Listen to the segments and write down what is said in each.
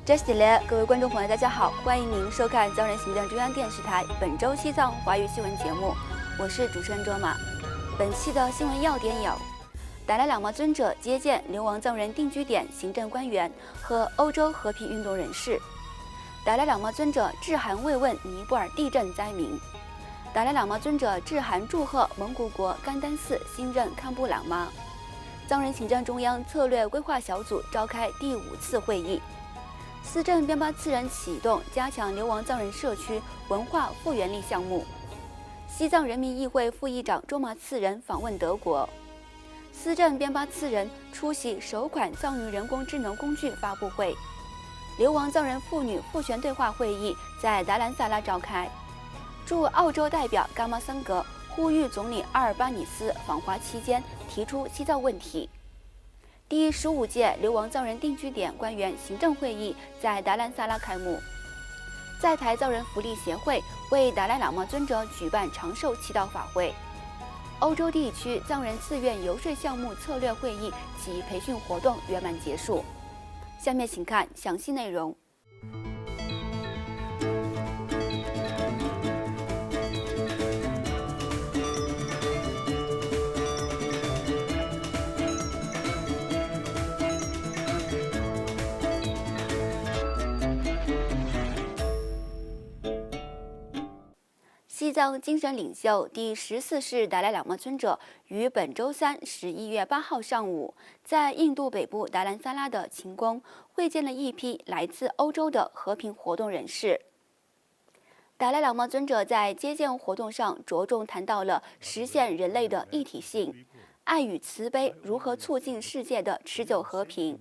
Just 各位观众朋友，大家好，欢迎您收看藏人行政中央电视台本周西藏华语新闻节目，我是主持人卓玛。本期的新闻要点有：达赖喇嘛尊者接见流亡藏人定居点行政官员和欧洲和平运动人士；达赖喇嘛尊者致函慰问尼泊尔地震灾民；达赖喇嘛尊者致函祝贺蒙古国甘丹寺新任堪布喇嘛；藏人行政中央策略规划小组召开第5次会议。司政边巴次仁启动加强流亡藏人社区文化复原力项目。西藏人民议会副议长卓玛次仁访问德国。司政边巴次仁出席首款藏语人工智能工具发布会。流亡藏人妇女复权对话会议在达兰萨拉召开。驻澳洲代表伽马桑格呼吁总理阿尔巴尼斯访华期间提出西藏问题。第15届流亡藏人定居点官员行政会议在达兰萨拉开幕。在台藏人福利协会为达赖喇嘛尊者举办长寿祈祷法会。欧洲地区藏人自愿游说项目策略会议及培训活动圆满结束。下面请看详细内容。西藏精神领袖第14世达赖喇嘛尊者于本周三11月8号上午，在印度北部达兰萨拉的勤宫会见了一批来自欧洲的和平活动人士。达赖喇嘛尊者在接见活动上着重谈到了实现人类的一体性、爱与慈悲如何促进世界的持久和平。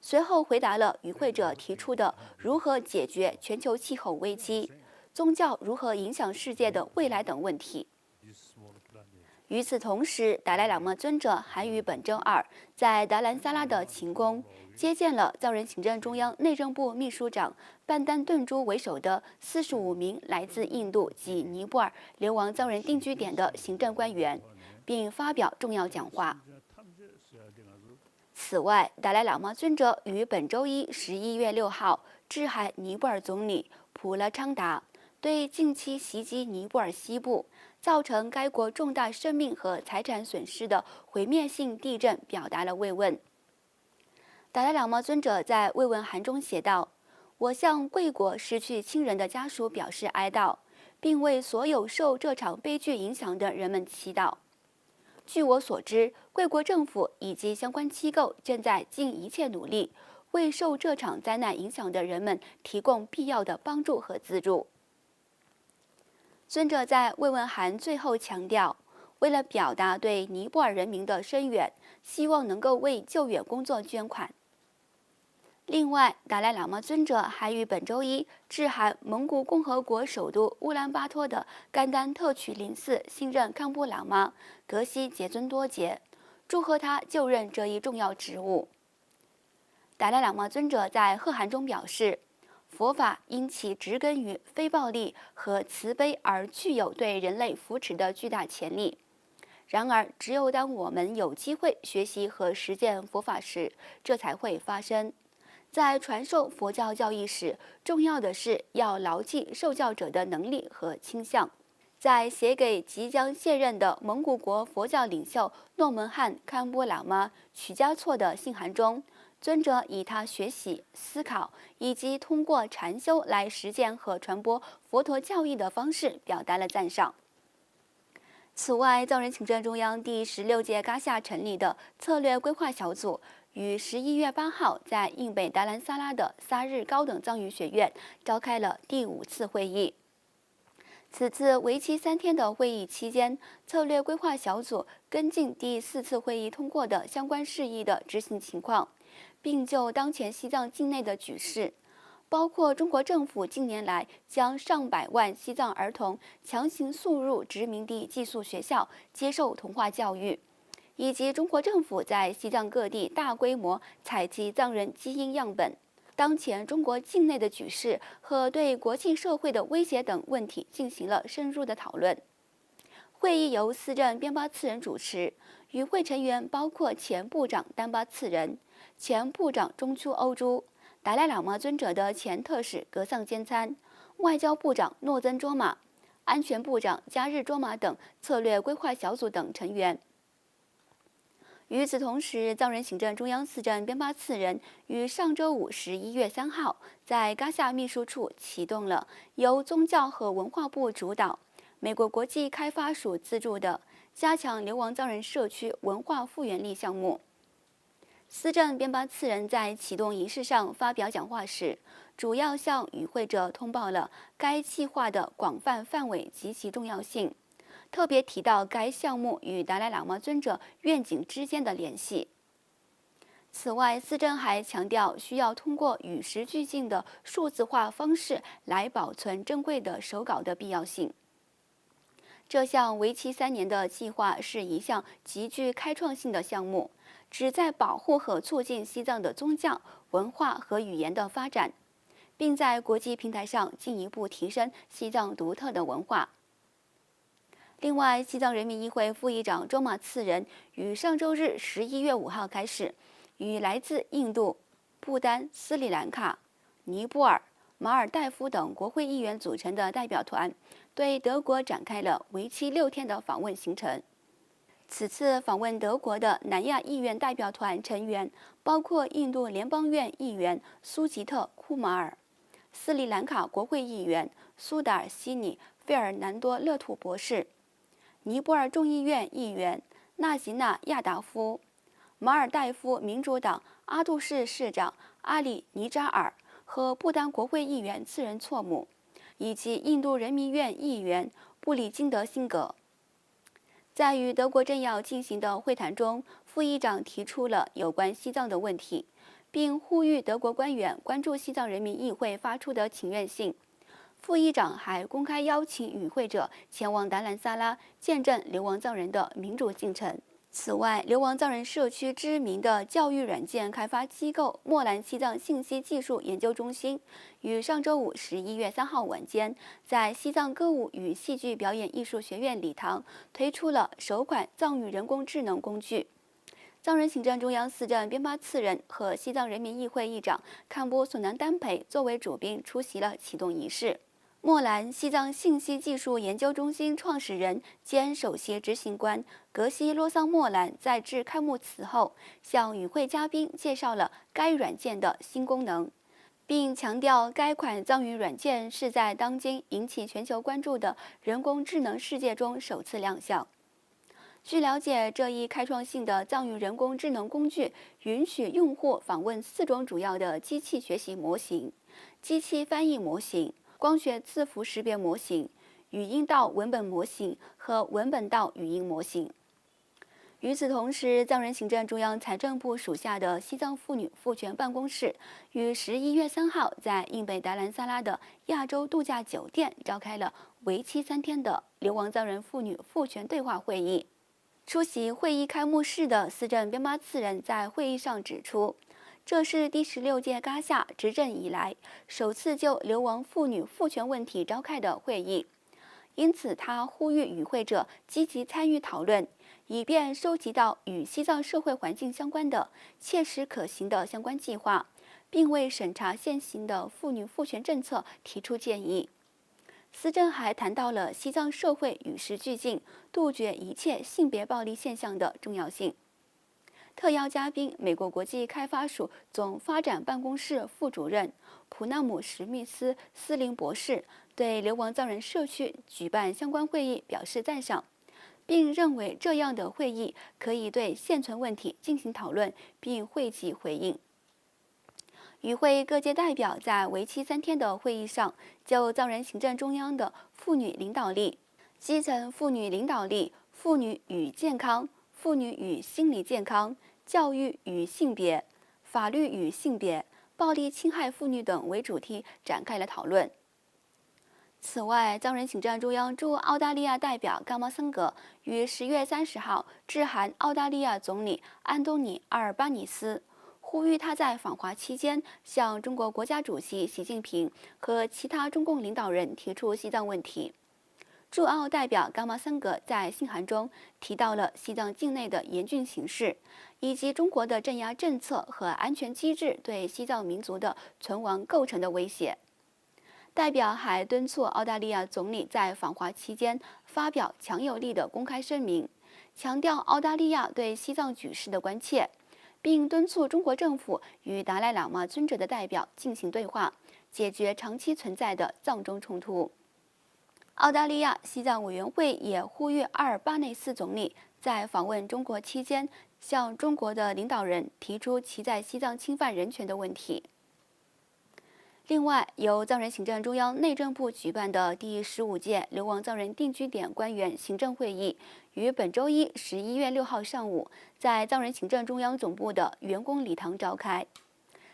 随后回答了与会者提出的如何解决全球气候危机、宗教如何影响世界的未来等问题。与此同时，达赖喇嘛尊者还于本周二在达兰萨拉的勤宫接见了藏人行政中央内政部秘书长班丹顿珠为首的45名来自印度及尼泊尔流亡藏人定居点的行政官员，并发表重要讲话。此外，达赖喇嘛尊者于本周一11月6号致函尼泊尔总理普勒昌达，对近期袭击尼泊尔西部，造成该国重大生命和财产损失的毁灭性地震表达了慰问。达赖喇嘛尊者在慰问函中写道：“我向贵国失去亲人的家属表示哀悼，并为所有受这场悲剧影响的人们祈祷。据我所知，贵国政府以及相关机构正在尽一切努力，为受这场灾难影响的人们提供必要的帮助和资助。”尊者在慰问函最后强调，为了表达对尼泊尔人民的声援，希望能够为救援工作捐款。另外，达赖喇嘛尊者还于本周一致函蒙古共和国首都乌兰巴托的甘丹特曲林寺新任堪布喇嘛格西杰尊多杰，祝贺他就任这一重要职务。达赖喇嘛尊者在贺函中表示，佛法因其植根于非暴力和慈悲而具有对人类扶持的巨大潜力。然而，只有当我们有机会学习和实践佛法时，这才会发生。在传授佛教教义时，重要的是要牢记受教者的能力和倾向。在写给即将卸任的蒙古国佛教领袖诺门汉堪布喇嘛曲嘉措的信函中，尊者以他学习、思考以及通过禅修来实践和传播佛陀教义的方式表达了赞赏。此外，藏人行政中央第16届噶夏成立的策略规划小组于11月8号在印北达兰萨拉的萨日高等藏语学院召开了第5次会议。此次为期3天的会议期间，策略规划小组跟进第4次会议通过的相关事宜的执行情况，并就当前西藏境内的局势，包括中国政府近年来将上百万西藏儿童强行送入殖民地寄宿学校接受同化教育，以及中国政府在西藏各地大规模采集藏人基因样本，当前中国境内的局势和对国际社会的威胁等问题进行了深入的讨论。会议由司政边巴次仁主持，与会成员包括前部长丹巴次仁、前部长中秋欧珠、达赖喇嘛尊者的前特使格桑坚参、外交部长诺增卓玛、安全部长加日卓玛等策略规划小组等成员。与此同时，藏人行政中央司政边巴次仁于上周五11月3号在嘎夏秘书处启动了由宗教和文化部主导、美国国际开发署资助的加强流亡藏人社区文化复原力项目。司政边巴次仁在启动仪式上发表讲话时，主要向与会者通报了该计划的广泛范围及其重要性。特别提到该项目与达赖喇嘛尊者愿景之间的联系。此外，司政还强调需要通过与时俱进的数字化方式来保存珍贵的手稿的必要性。这项为期3年的计划是一项极具开创性的项目，旨在保护和促进西藏的宗教、文化和语言的发展，并在国际平台上进一步提升西藏独特的文化。另外，西藏人民议会副议长卓玛次仁于上周日11月5号开始，与来自印度、不丹、斯里兰卡、尼泊尔、马尔代夫等国会议员组成的代表团，对德国展开了为期6天的访问行程。此次访问德国的南亚议员代表团成员包括印度联邦院议员苏吉特·库马尔、斯里兰卡国会议员苏达尔西尼·费尔南多勒图博士、尼泊尔众议院议员纳吉纳亚达夫、马尔代夫民主党阿杜市市长阿里尼扎尔和不丹国会议员次仁措姆，以及印度人民院议员布里金德辛格。在与德国政要进行的会谈中，副议长提出了有关西藏的问题，并呼吁德国官员关注西藏人民议会发出的请愿信。副议长还公开邀请与会者前往达兰萨拉，见证流亡藏人的民主进程。此外，流亡藏人社区知名的教育软件开发机构莫兰西藏信息技术研究中心于上周五11月3号晚间，在西藏歌舞与戏剧表演艺术学院礼堂推出了首款藏语人工智能工具。藏人行政中央司政边巴次仁和西藏人民议会议长堪布索南丹培作为主宾出席了启动仪式。莫兰西藏信息技术研究中心创始人兼首席执行官格西洛桑莫兰在致开幕词后，向与会嘉宾介绍了该软件的新功能，并强调该款藏语软件是在当今引起全球关注的人工智能世界中首次亮相。据了解，这一开创性的藏语人工智能工具允许用户访问4种主要的机器学习模型、机器翻译模型、光学字符识别模型、语音到文本模型和文本到语音模型。与此同时，藏人行政中央财政部属下的西藏妇女赋权办公室于11月3号在印北达兰萨拉的亚洲度假酒店召开了为期3天的流亡藏人妇女赋权对话会议。出席会议开幕式的司政边巴次仁在会议上指出，这是第16届嘎夏执政以来首次就流亡妇女赋权问题召开的会议，因此他呼吁与会者积极参与讨论，以便收集到与西藏社会环境相关的切实可行的相关计划，并为审查现行的妇女赋权政策提出建议。司政还谈到了西藏社会与时俱进、杜绝一切性别暴力现象的重要性。特邀嘉宾美国国际开发署总发展办公室副主任普纳姆史密斯斯林博士对流亡藏人社区举办相关会议表示赞赏，并认为这样的会议可以对现存问题进行讨论并汇集回应。与会各界代表在为期3天的会议上，就藏人行政中央的妇女领导力、基层妇女领导力、妇女与健康、妇女与心理健康、教育与性别、法律与性别、暴力侵害妇女等为主题展开了讨论。此外，藏人行政中央驻澳大利亚代表甘茂森格于10月30号致函澳大利亚总理安东尼·阿尔巴尼斯，呼吁他在访华期间向中国国家主席习近平和其他中共领导人提出西藏问题。驻澳代表伽马森格在信函中提到了西藏境内的严峻形势，以及中国的镇压政策和安全机制对西藏民族的存亡构成的威胁。代表还敦促澳大利亚总理在访华期间发表强有力的公开声明，强调澳大利亚对西藏局势的关切，并敦促中国政府与达赖喇嘛尊者的代表进行对话，解决长期存在的藏中冲突。澳大利亚西藏委员会也呼吁阿尔巴内斯总理在访问中国期间，向中国的领导人提出其在西藏侵犯人权的问题。另外，由藏人行政中央内政部举办的第15届流亡藏人定居点官员行政会议于本周一11月6号上午在藏人行政中央总部的员工礼堂召开。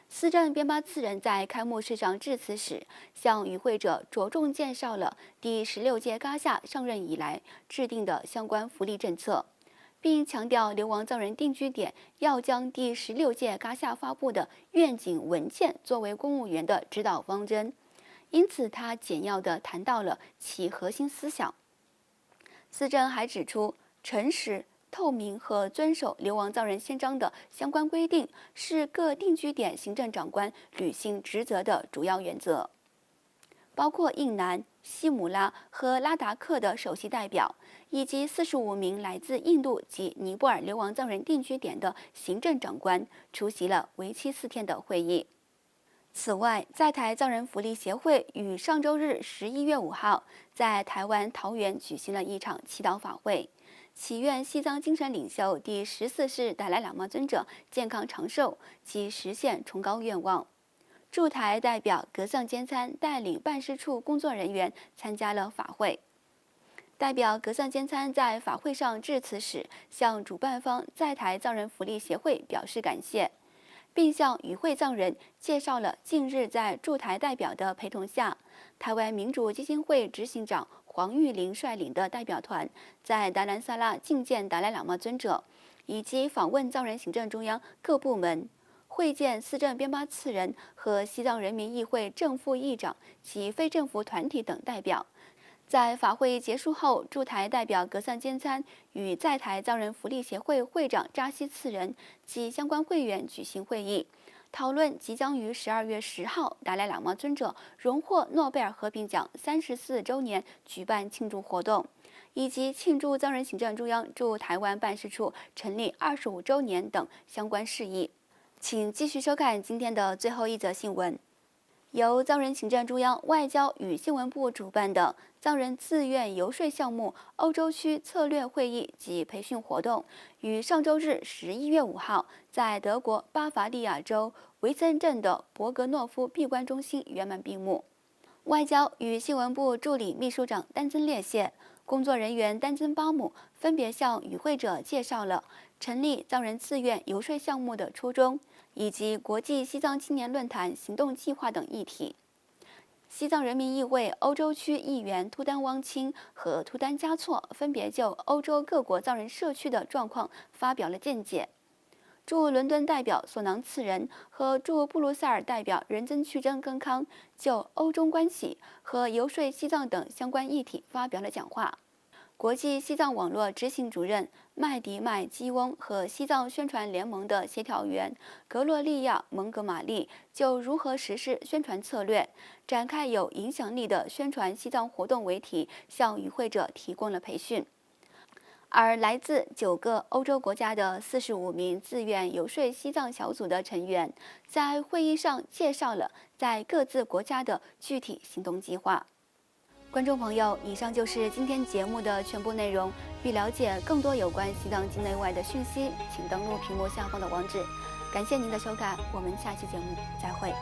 司政边巴次仁在开幕式上致辞时，向与会者着重介绍了第16届噶夏上任以来制定的相关福利政策，并强调流亡藏人定居点要将第16届噶夏发布的愿景文件作为公务员的指导方针，因此他简要地谈到了其核心思想。司政还指出，诚实、透明和遵守流亡藏人宪章的相关规定是各定居点行政长官履行职责的主要原则。包括印南、西姆拉和拉达克的首席代表，以及45名来自印度及尼泊尔流亡藏人定居点的行政长官出席了为期4天的会议。此外，在台藏人福利协会于上周日11月5号在台湾桃园举行了一场祈祷法会，祈愿西藏精神领袖第14世达赖喇嘛尊者健康长寿及实现崇高愿望。驻台代表格桑坚参带领办事处工作人员参加了法会。代表格桑坚参在法会上致辞时，向主办方在台藏人福利协会表示感谢，并向与会藏人介绍了近日在驻台代表的陪同下，台湾民主基金会执行长黄玉玲率领的代表团在达兰萨拉觐见达赖喇嘛尊者，以及访问藏人行政中央各部门，会见司政边巴次仁和西藏人民议会正副议长及非政府团体等代表。在法会结束后，驻台代表格桑坚参与在台藏人福利协会会长扎西次仁及相关会员举行会议，讨论即将于12月10号达赖喇嘛尊者荣获诺贝尔和平奖34周年举办庆祝活动，以及庆祝藏人行政中央驻台湾办事处成立25周年等相关事宜。请继续收看今天的最后一则新闻。由藏人行政中央外交与新闻部主办的藏人自愿游说项目欧洲区策略会议及培训活动，于上周日11月5号在德国巴伐利亚州维森镇的伯格诺夫闭关中心圆满闭幕。外交与新闻部助理秘书长丹增列谢、工作人员丹增巴姆分别向与会者介绍了成立藏人自愿游说项目的初衷，以及国际西藏青年论坛行动计划等议题。西藏人民议会欧洲区议员突丹汪钦和突丹嘉措分别就欧洲各国藏人社区的状况发表了见解。驻伦敦代表索囊次仁和驻布鲁塞尔代表仁增曲真根康就欧中关系和游说西藏等相关议题发表了讲话。国际西藏网络执行主任麦迪麦基翁和西藏宣传联盟的协调员格洛利亚蒙格马利就如何实施宣传策略，展开有影响力的宣传西藏活动为题，向与会者提供了培训。而来自9个欧洲国家的45名自愿游说西藏小组的成员，在会议上介绍了在各自国家的具体行动计划。观众朋友，以上就是今天节目的全部内容。欲了解更多有关西藏境内外的讯息，请登录屏幕下方的网址。感谢您的收看，我们下期节目再会。